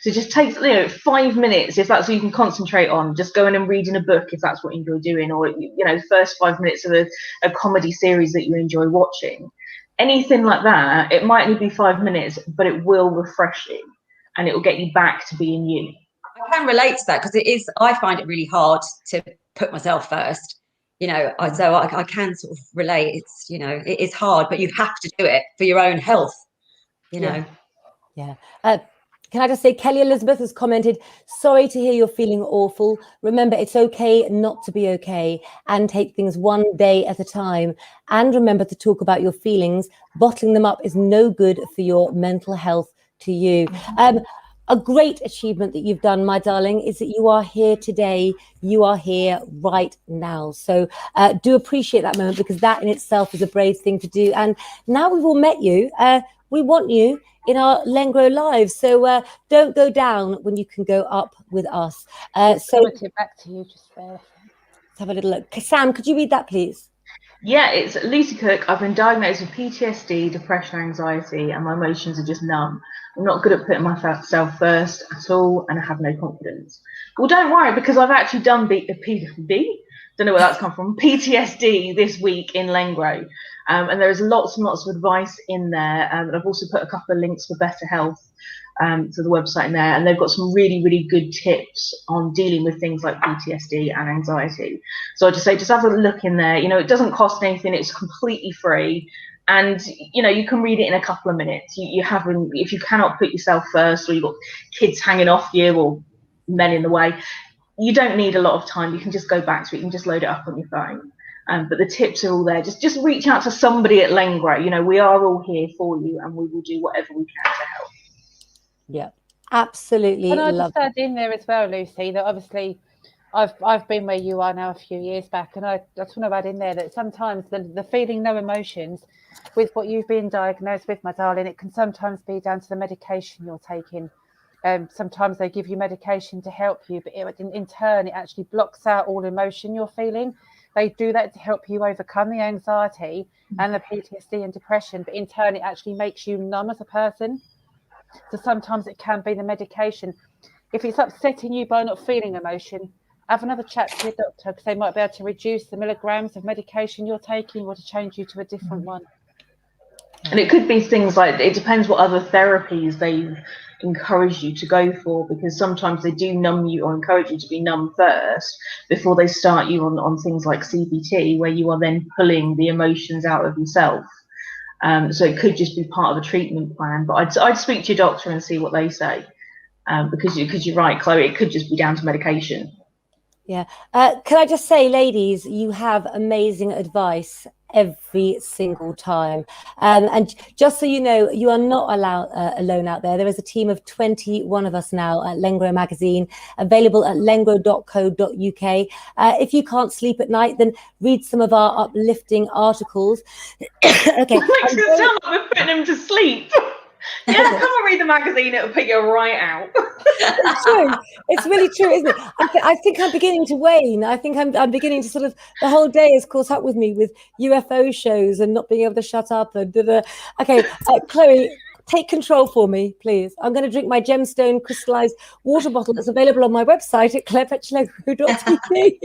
So just take 5 minutes, if that's what you can concentrate on, just going and reading a book if that's what you enjoy doing, or first 5 minutes of a comedy series that you enjoy watching. Anything like that, it might only be 5 minutes, but it will refresh you, and it will get you back to being you. I can relate to that, because I find it really hard to put myself first. So I can sort of relate. It's, it is hard, but you have to do it for your own health, know. Yeah. Can I just say, Kelly Elizabeth has commented, sorry to hear you're feeling awful. Remember, it's okay not to be okay, and take things one day at a time. And remember to talk about your feelings. Bottling them up is no good for your mental health to you. A great achievement that you've done, my darling, is that you are here today. You are here right now. So do appreciate that moment, because that in itself is a brave thing to do. And now we've all met you, we want you in our Lengro lives. So don't go down when you can go up with us. So back to you just there. Let's have a little look. Sam, could you read that, please? Yeah, it's Lucy Cook. I've been diagnosed with PTSD, depression, anxiety, and my emotions are just numb. I'm not good at putting myself first at all, and I have no confidence. Well, don't worry, because I've actually done don't know where that's come from, PTSD this week in Lengro. And there's lots and lots of advice in there. And I've also put a couple of links for better health to the website in there. And they've got some really, really good tips on dealing with things like PTSD and anxiety. So I just say, just have a look in there. It doesn't cost anything. It's completely free. And, you can read it in a couple of minutes. If you cannot put yourself first, or you've got kids hanging off you or men in the way, you don't need a lot of time. You can just go back to it. You can just load it up on your phone. But the tips are all there. Just reach out to somebody at Lengro. We are all here for you, and we will do whatever we can to help. Yeah, absolutely. And I just add in there as well, Lucy, that obviously I've been where you are now a few years back, and I just want to add in there that sometimes the feeling no emotions with what you've been diagnosed with, my darling, it can sometimes be down to the medication you're taking. Sometimes they give you medication to help you, but in turn it actually blocks out all emotion you're feeling. They do that to help you overcome the anxiety and the PTSD and depression, but in turn it actually makes you numb as a person. So sometimes it can be the medication. If it's upsetting you by not feeling emotion, have another chat to your doctor, because they might be able to reduce the milligrams of medication you're taking, or to change you to a different one. And it could be things like, it depends what other therapies they've encouraged you to go for, because sometimes they do numb you or encourage you to be numb first before they start you on things like CBT, where you are then pulling the emotions out of yourself. So it could just be part of a treatment plan. But I'd speak to your doctor and see what they say, because you're right, Chloe, it could just be down to medication. Yeah. Can I just say, ladies, you have amazing advice every single time. And just so you know, you are not alone out there. There is a team of 21 of us now at Lengro magazine, available at lengro.co.uk. If you can't sleep at night, then read some of our uplifting articles. Okay. It makes it sound like we're putting them to sleep. Yeah, come and read the magazine, it'll put you right out. It's true. It's really true, isn't it? I think I'm beginning to wane. I think I'm beginning to sort of, the whole day has caught up with me with UFO shows and not being able to shut up. And okay, Chloe, take control for me, please. I'm going to drink my gemstone crystallized water bottle that's available on my website at clairepetulengro.tv.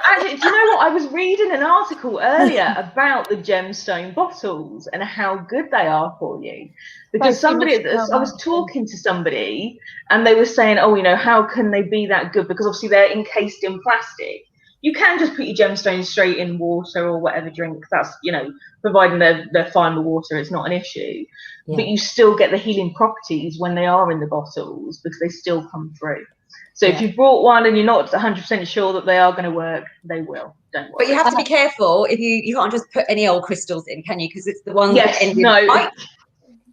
Actually, do you know what? I was reading an article earlier about the gemstone bottles and how good they are for you. Because I was talking to somebody and they were saying, oh, you know, how can they be that good? Because obviously they're encased in plastic. You can just put your gemstones straight in water or whatever drink. That's, you know, providing they're fine with water, it's not an issue. Yeah. But you still get the healing properties when they are in the bottles because they still come through. So if you brought one and you're not 100% sure that they are going to work, they will. Don't worry. But you have to be careful. If you can't just put any old crystals in, can you? Because it's the ones that end in night.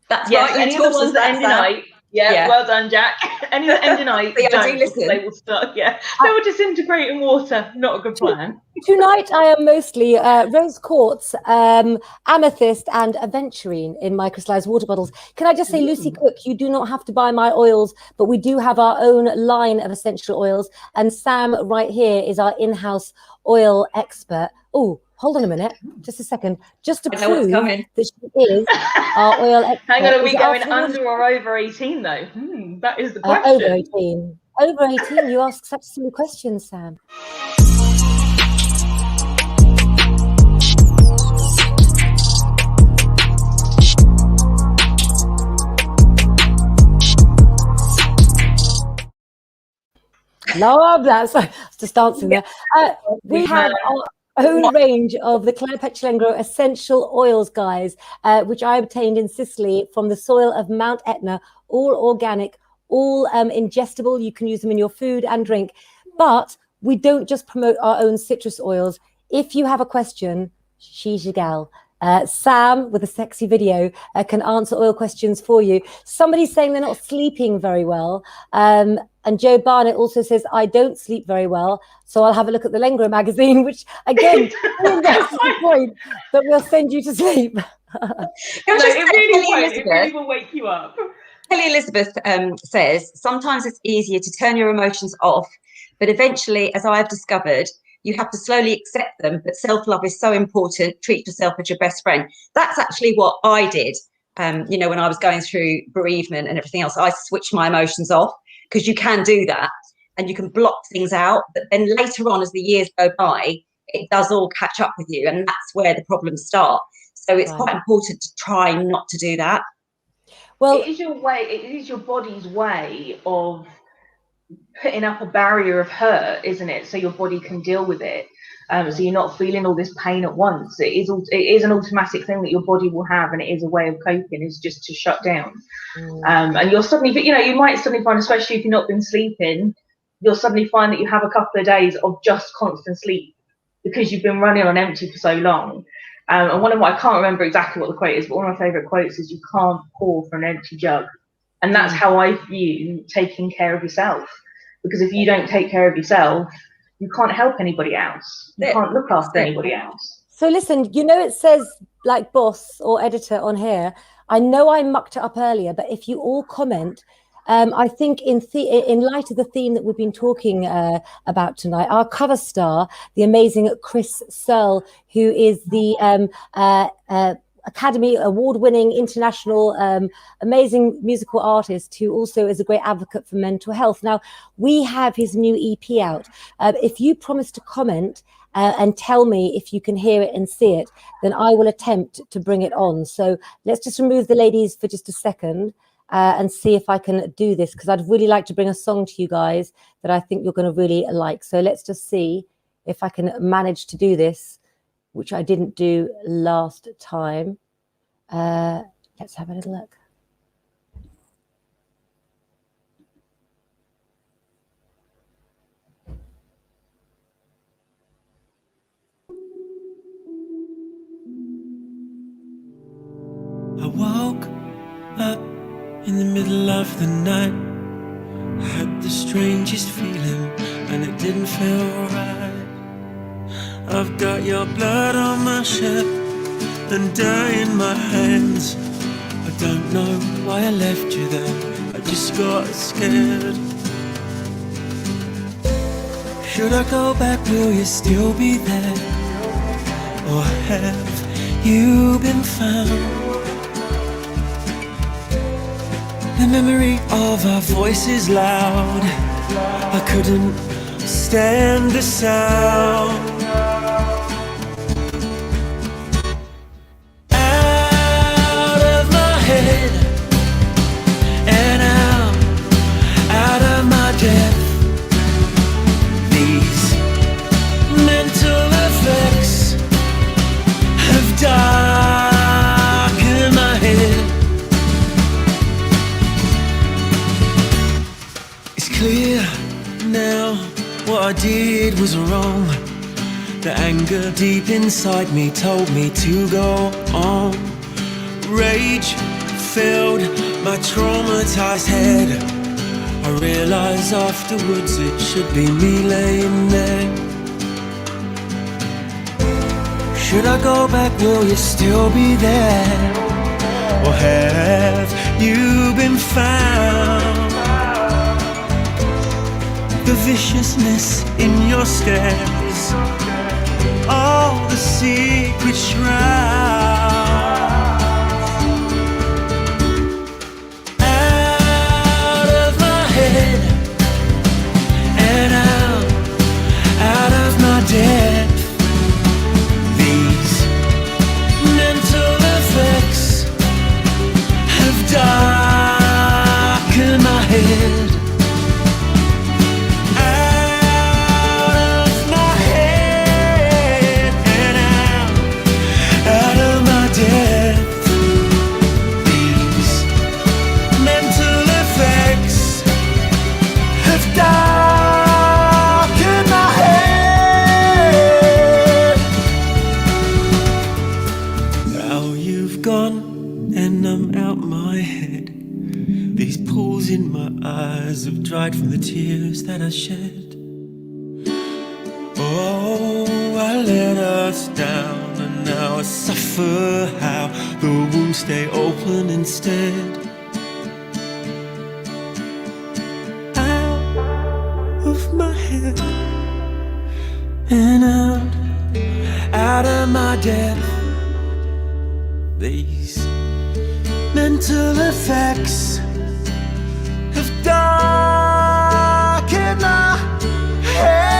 That's right. Any of the ones that end in night. Yeah, well done, Jack. Any that end in night, they will start. Yeah, they will disintegrate in water. Not a good plan. Tonight, I am mostly rose quartz, amethyst, and aventurine in my crystallized water bottles. Can I just say, Lucy Cook, you do not have to buy my oils, but we do have our own line of essential oils. And Sam, right here, is our in-house oil expert. Oh, hold on a minute, just a second, just to prove that she is our oil expert. Hang on, are we going under or over 18 though? That is the question. Over 18. Over 18, you ask such silly questions, Sam. Love that. So, just dancing there. We have our own range of the Claire Petulengro essential oils, guys, which I obtained in Sicily from the soil of Mount Etna, all organic, all ingestible. You can use them in your food and drink. But we don't just promote our own citrus oils. If you have a question, she's your gal. Sam, with a sexy video, can answer oil questions for you. Somebody's saying they're not sleeping very well. And Joe Barnett also says, I don't sleep very well, so I'll have a look at the Lengro magazine, which, again, that's the point, that we'll send you to sleep. It really will wake you up. Kelly Elizabeth says, sometimes it's easier to turn your emotions off, but eventually, as I've discovered, you have to slowly accept them, but self-love is so important. Treat yourself as your best friend. That's actually what I did, you know, when I was going through bereavement and everything else. I switched my emotions off, because you can do that and you can block things out. But then later on, as the years go by, it does all catch up with you. And that's where the problems start. So it's quite important to try not to do that. Well, it is your body's way of putting up a barrier of hurt, isn't it? So your body can deal with it. So you're not feeling all this pain at once. It is an automatic thing that your body will have, and it is a way of coping, is just to shut down. And you'll suddenly, you know, you might suddenly find, especially if you've not been sleeping, you'll suddenly find that you have a couple of days of just constant sleep because you've been running on empty for so long. And I can't remember exactly what the quote is, but one of my favourite quotes is, you can't pour from an empty jug. And that's how I view taking care of yourself. Because if you don't take care of yourself, you can't help anybody else. You can't look after anybody else. So listen, you know, it says like boss or editor on here. I know I mucked it up earlier, but if you all comment, I think in light of the theme that we've been talking about tonight, our cover star, the amazing Chris Searle, who is the Academy Award-winning international amazing musical artist who also is a great advocate for mental health. Now, we have his new EP out. If you promise to comment and tell me if you can hear it and see it, then I will attempt to bring it on. So let's just remove the ladies for just a second and see if I can do this, because I'd really like to bring a song to you guys that I think you're going to really like. So let's just see if I can manage to do this, which I didn't do last time. Let's have a little look. I woke up in the middle of the night. I had the strangest feeling and it didn't feel right. I've got your blood on my shirt and dye in my hands. I don't know why I left you there, I just got scared. Should I go back, will you still be there? Or have you been found? The memory of our voices loud. I couldn't stand the sound. Out of my head and out of my depth. These mental effects have darkened my head. It's clear now what I did was wrong. The anger deep inside me told me to go on. Rage filled my traumatized head. I realized afterwards it should be me laying there. Should I go back? Will you still be there? Or have you been found? The viciousness in your stares, all the secret shrouds. Out of my head and out of my depth. These mental effects have darkened my head. Have dried from the tears that I shed. Oh, I let us down, and now I suffer how the wounds stay open instead. Out of my head and out of my depth. These mental effects have darkened my head.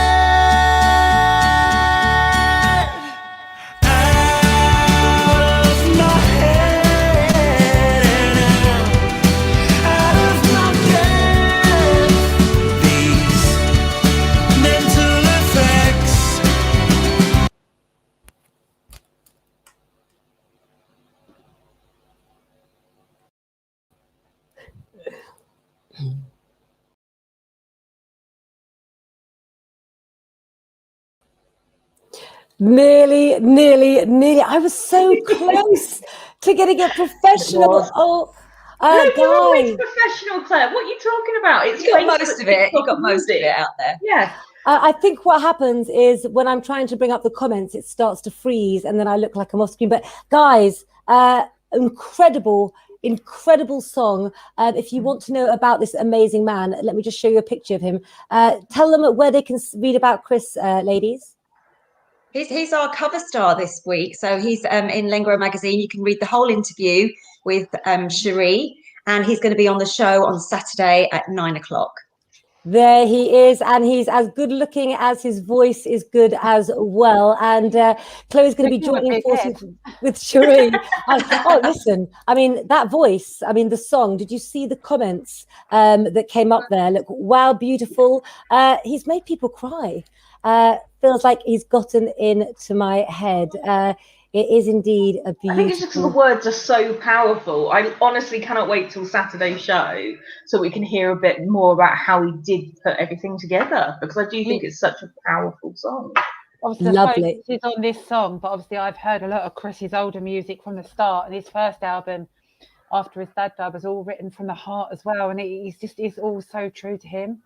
Out of my head and out of my head. These mental effects. Nearly. I was so close to getting it professional. Oh, No, you guys. always professional, Claire. What are you talking about? It's You got most of it. You got most of it out there. Yeah. I think what happens is when I'm trying to bring up the comments, it starts to freeze and then I look like I'm off screen. But guys, incredible song. If you want to know about this amazing man, let me just show you a picture of him. Tell them where they can read about Chris, ladies. He's our cover star this week. So he's in Lengro magazine. You can read the whole interview with Cherie, and he's going to be on the show on Saturday at 9 o'clock. There he is, and he's as good looking as his voice is good as well. And Chloe's going to be joining forces with Cherie. Oh, listen, I mean, that voice, I mean, the song, did you see the comments that came up there? Look, wow, beautiful. He's made people cry. Feels like he's gotten into my head. It is indeed a beautiful... I think it's just because the words are so powerful. I honestly cannot wait till Saturday's show so we can hear a bit more about how he did put everything together, because I do think it's such a powerful song. Obviously, lovely. He's on this song, but obviously I've heard a lot of Chris's older music from the start, and his first album after his dad died was all written from the heart as well, and it's all so true to him.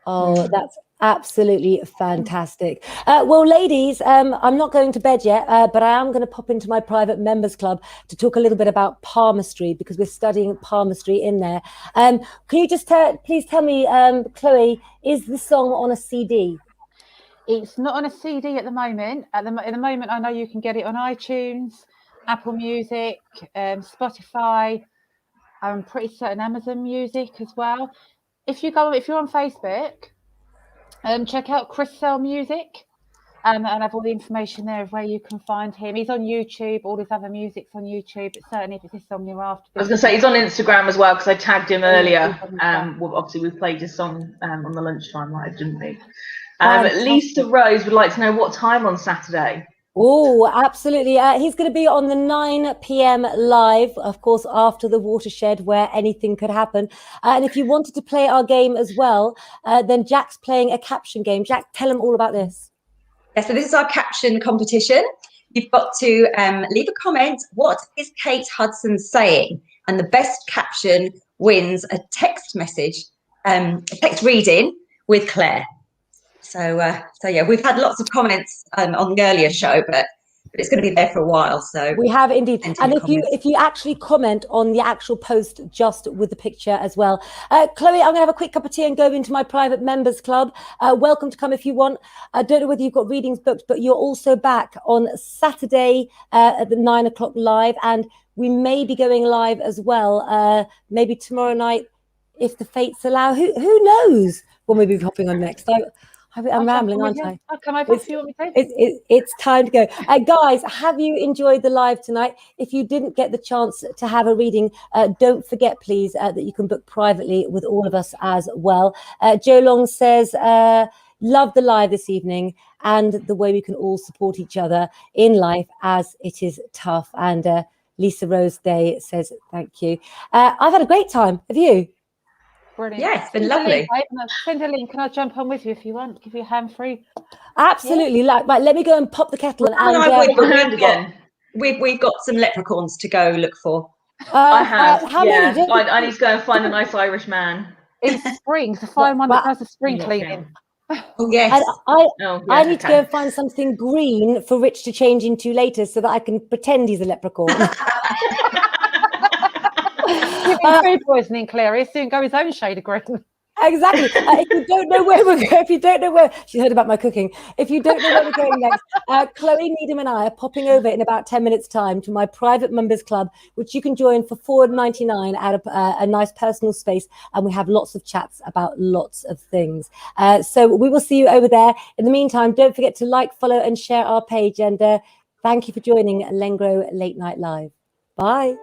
Oh, that's absolutely fantastic. Well, ladies, I'm not going to bed yet, but I am going to pop into my private members club to talk a little bit about palmistry, because we're studying palmistry in there. Can you just please tell me, Chloe, is the song on a CD? It's not on a CD at the moment. At the moment, I know you can get it on iTunes, Apple Music, Spotify, I'm pretty certain Amazon Music as well. If you're on Facebook, check out Chris Sell Music. And have all the information there of where you can find him. He's on YouTube. All his other music's on YouTube. But certainly, if it's this song you're after, I was going to say he's on Instagram as well because I tagged him earlier. Well, obviously, we played his song on the lunchtime live, didn't we? Lisa Rose would like to know what time on Saturday. Oh, absolutely. He's going to be on the 9 p.m. live, of course, after the Watershed, where anything could happen. And if you wanted to play our game as well, then Jack's playing a caption game. Jack, tell him all about this. Yeah, so this is our caption competition. You've got to leave a comment. What is Kate Hudson saying? And the best caption wins a text message, a text reading with Claire. So yeah, we've had lots of comments on the earlier show, but it's going to be there for a while. So we have indeed. And if you actually comment on the actual post just with the picture as well. Chloe, I'm going to have a quick cup of tea and go into my private members club. Welcome to come if you want. I don't know whether you've got readings booked, but you're also back on Saturday at the 9 o'clock live. And we may be going live as well, maybe tomorrow night, if the fates allow. Who knows when we'll be hopping on next? I'm rambling, aren't I? I'll come over if you want me to. It's time to go. Guys, have you enjoyed the live tonight? If you didn't get the chance to have a reading, don't forget, please, that you can book privately with all of us as well. Joe Long says, love the live this evening and the way we can all support each other in life as it is tough. And Lisa Rose Day says, thank you. I've had a great time. Have you? Brilliant. Yeah, it's been lovely. Send a link and I'll jump on with you if you want. Give you a hand free. Absolutely. Yeah. Right, let me go and pop the kettle we've got some leprechauns to go look for. I have. How many? I need to go and find a nice Irish man. It's spring to find one that does the spring cleaning. Oh yes. And I need to go and find something green for Rich to change into later so that I can pretend he's a leprechaun. Food poisoning, Claire. He'll soon go his own shade of green. Exactly. If you don't know where we're going, if you don't know where she heard about my cooking, if you don't know where we're going next, Chloe Needham and I are popping over in about 10 minutes' time to my private members club, which you can join for $4.99 out of a nice personal space, and we have lots of chats about lots of things. So we will see you over there. In the meantime, don't forget to like, follow, and share our page. And thank you for joining Lengro Late Night Live. Bye.